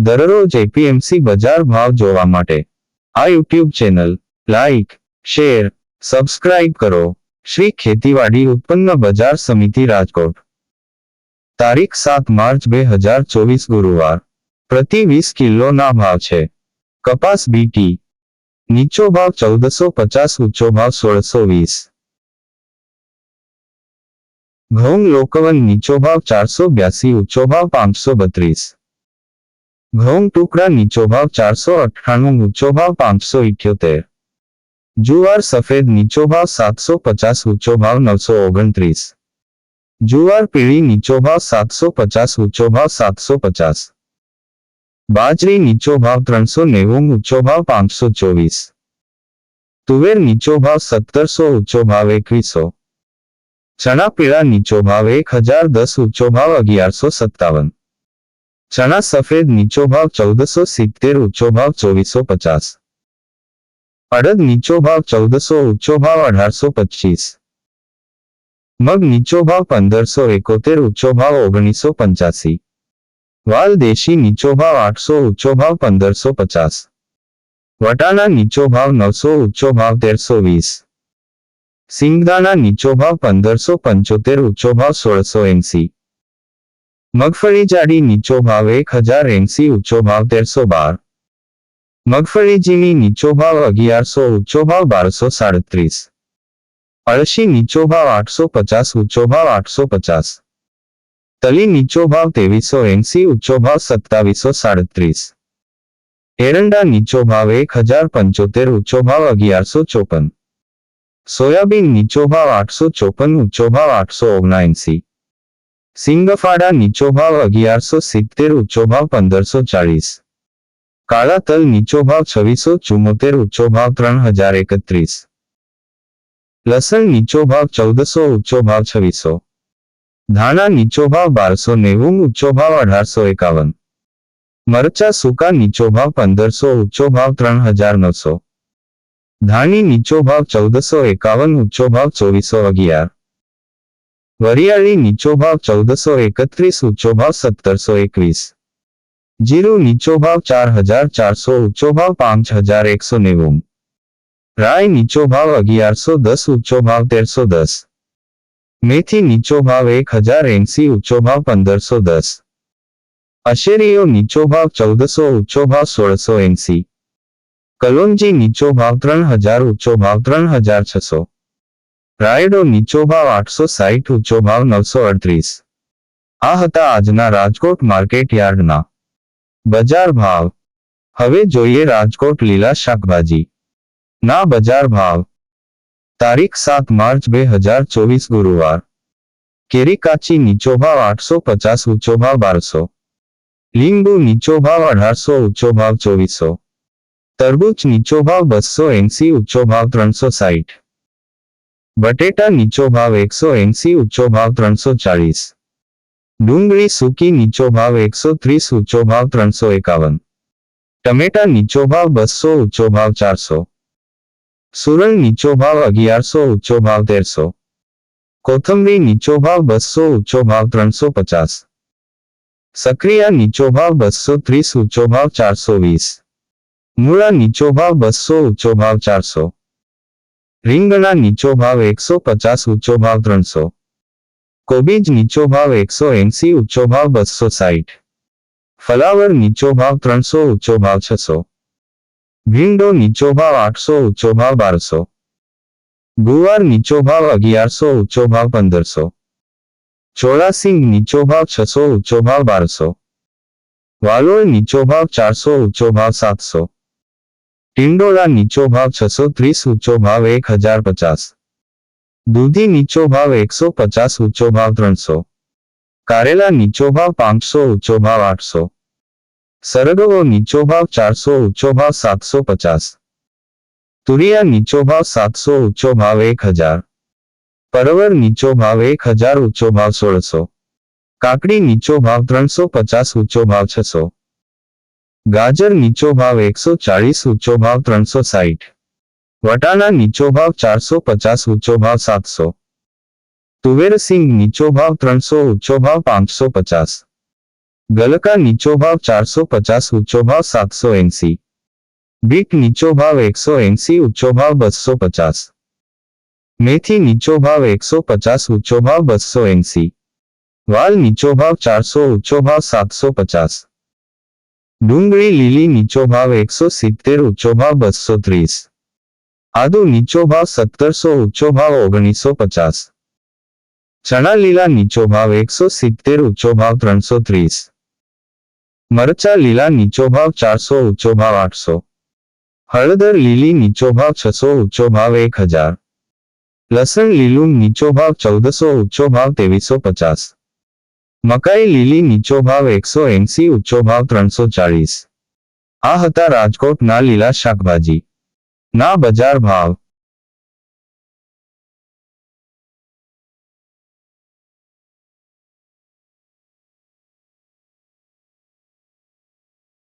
દરરોજ એપીએમસી બજાર ભાવ જોવા માટે આ YouTube channel like, share, subscribe કરો. શ્રી ખેતીવાડી ઉત્પન્ન બજાર સમિતિ રાજકોટ. તારીખ 7 માર્ચ 2024 ગુરુવાર. પ્રતિ 20 કિલોના ભાવ છે. કપાસ બીટી નીચો ભાવ 1450, ઊંચો ભાવ 1620. ઘઉં લોકવન નીચો ભાવ 482, ઊંચો ભાવ 532. ઘઉં ટુકડા નીચો ભાવ 498, ઊંચો ભાવ 578. જુવાર સફેદ નીચો ભાવ 750, ઊંચો ભાવ 929. જુવાર પીળી નીચો ભાવ 750, ઊંચો ભાવ 750. બાજરી નીચો ભાવ 390, ઊંચો ભાવ 524. તુવેર નીચો ભાવ 1700, ઊંચો ભાવ 2100. ચણા પીળા નીચો ભાવ 1010, ઊંચો ભાવ 1157. ચણા સફેદ નીચો ભાવ 1470, ઊંચો ભાવ 2450. અડદ નીચો ભાવ 1400, ઊંચો ભાવ 1825. મગ નીચો ભાવ 1571, ઊંચો ભાવ 1985. વાલ દેશી નીચો ભાવ 800, ઊંચો ભાવ 1550. વટાણા નીચો ભાવ 900, ઊંચો ભાવ 1320. સિંગદાણા નીચો ભાવ 1575, ઊંચો ભાવ 1680. મગફળી જાડી નીચો ભાવ 1080, ઊંચો ભાવ 1312. મગફળી ઝીણી નીચો ભાવ 1100, ઊંચો ભાવ 1237. અળસી નીચો ભાવ 850, ઊંચો ભાવ 850. તલી નીચો ભાવ 2380, ઊંચો ભાવ 2737. એરંડા નીચો ભાવ 1075, ઊંચો ભાવ 1154. સોયાબીન નીચો ભાવ 854, ઊંચો ભાવ 879. સિંગફાડા નીચો ભાવ 1170, ઊંચો ભાવ 1540. કાળા તલ નીચો ભાવ 2674, ઊંચો ભાવ 3031. લસણ નીચો ભાવ 1400, ઊંચો ભાવ 2600. ધાણા નીચો ભાવ 1290, ઊંચો ભાવ 1851. મરચા સૂકા નીચો ભાવ 1500, ઊંચો ભાવ 3900. ધાણી નીચો ભાવ 1451, ઊંચો ભાવ 2411. વરિયાળી નીચો ભાવ 1431, ઊંચો ભાવ 1721. જીરું નીચો ભાવ 4400, ઊંચો ભાવ 5190. રાઈ નીચો ભાવ 1110, ઊંચો ભાવ 1310. મેથી નીચો ભાવ 1080, ઊંચો ભાવ 1510. અશેરીઓ નીચો ભાવ 1400, ઊંચો ભાવ 1680. કલોંજી નીચો ભાવ 3000, ઊંચો ભાવ 3600. રાયડો નીચો ભાવ 860, ઊંચો ભાવ 938. આ હતા આજના રાજકોટ માર્કેટ યાર્ડના બજાર ભાવ. હવે જોઈએ રાજકોટ લીલા શાકભાજી ના બજાર ભાવ. તારીખ 7 માર્ચ 2024 ગુરુવાર. કેરી કાચી નીચો ભાવ 850, ઊંચો ભાવ 1200. લીંબુ નીચો ભાવ 1800, ઊંચો ભાવ 2400. તરબૂચ નીચો ભાવ 280, ઊંચો ભાવ 360. બટેટા નીચો ભાવ 180, ઊંચો ભાવ 340. ડુંગળી સૂકી નીચો ભાવ 130, ઊંચો ભાવ 351. ટમેટા નીચો ભાવ 200, ઊંચો ભાવ 400. સુરણ નીચો ભાવ 1100, ઊંચો ભાવ 1300. કોથમરી નીચો ભાવ 200, ઊંચો ભાવ 350. સક્રિયા નીચો ભાવ 230, ઊંચો ભાવ 420. મૂળા નીચો ભાવ 200, ઊંચો ભાવ 400. રીંગણા નીચો ભાવ 150, ઊંચો ભાવ 300. કોબીજ નીચો ભાવ 180, ઊંચો ભાવ 260. ફલાવર નીચો ભાવ 300, ઊંચો ભાવ 600. ભીંડો નીચો ભાવ 800, ઊંચો ભાવ 1200. ગુવાર નીચો ભાવ 1100, ઊંચો ભાવ 1500. ચોળાસિંગ નીચો ભાવ 600, ઊંચો ભાવ 1200. વાલોળ નીચો ભાવ 400, ઊંચો ભાવ 700. ટિંડોળા નીચો ભાવ 630, ઊંચો ભાવ 1050. દૂધી નીચો ભાવ 150, ઊંચો ભાવ 300. કારેલા નીચો ભાવ 500, ઊંચો ભાવ 800. સરગવો નીચો ભાવ 400, ઊંચો ભાવ 750. તુરિયા નીચો ભાવ 700, ઊંચો ભાવ 1000. પરવર નીચો ભાવ 1000, ઊંચો ભાવ 1600. કાકડી નીચો ભાવ 350, ઊંચો ભાવ 600. ગાજર નીચો ભાવ 140, ઊંચો ભાવ 360. વટાણા નીચો ભાવ 450, ઊંચો ભાવ 700. તુવેર સિંગ નીચો ભાવ 300, ઊંચો ભાવ 550. ગલકા નીચો ભાવ 450, ઊંચો ભાવ 780. બીટ નીચો ભાવ 180, ઊંચો ભાવ 250. મેથી નીચો ભાવ 150, ઊંચો ભાવ 280. વાલ નીચો ભાવ 400, ઊંચો ભાવ 750. ડુંગળી લીલી નીચો ભાવ 170, ઊંચો ભાવ 230. આદુ નીચો ભાવ 1700, ઊંચો ભાવ 1950. ચણા લીલા નીચો ભાવ 170, ઊંચો ભાવ 330. મરચા લીલા નીચો ભાવ 400, ઊંચો ભાવ 800. હળદર લીલી નીચો ભાવ 600, ઊંચો ભાવ 1000. લસણ લીલું નીચો ભાવ 1400, ઊંચો ભાવ 2350. મકાઈ લીલી નીચો ભાવ 180, ઊંચો ભાવ 340. આ હતા રાજકોટના લીલા શાકભાજી ના બજાર ભાવ.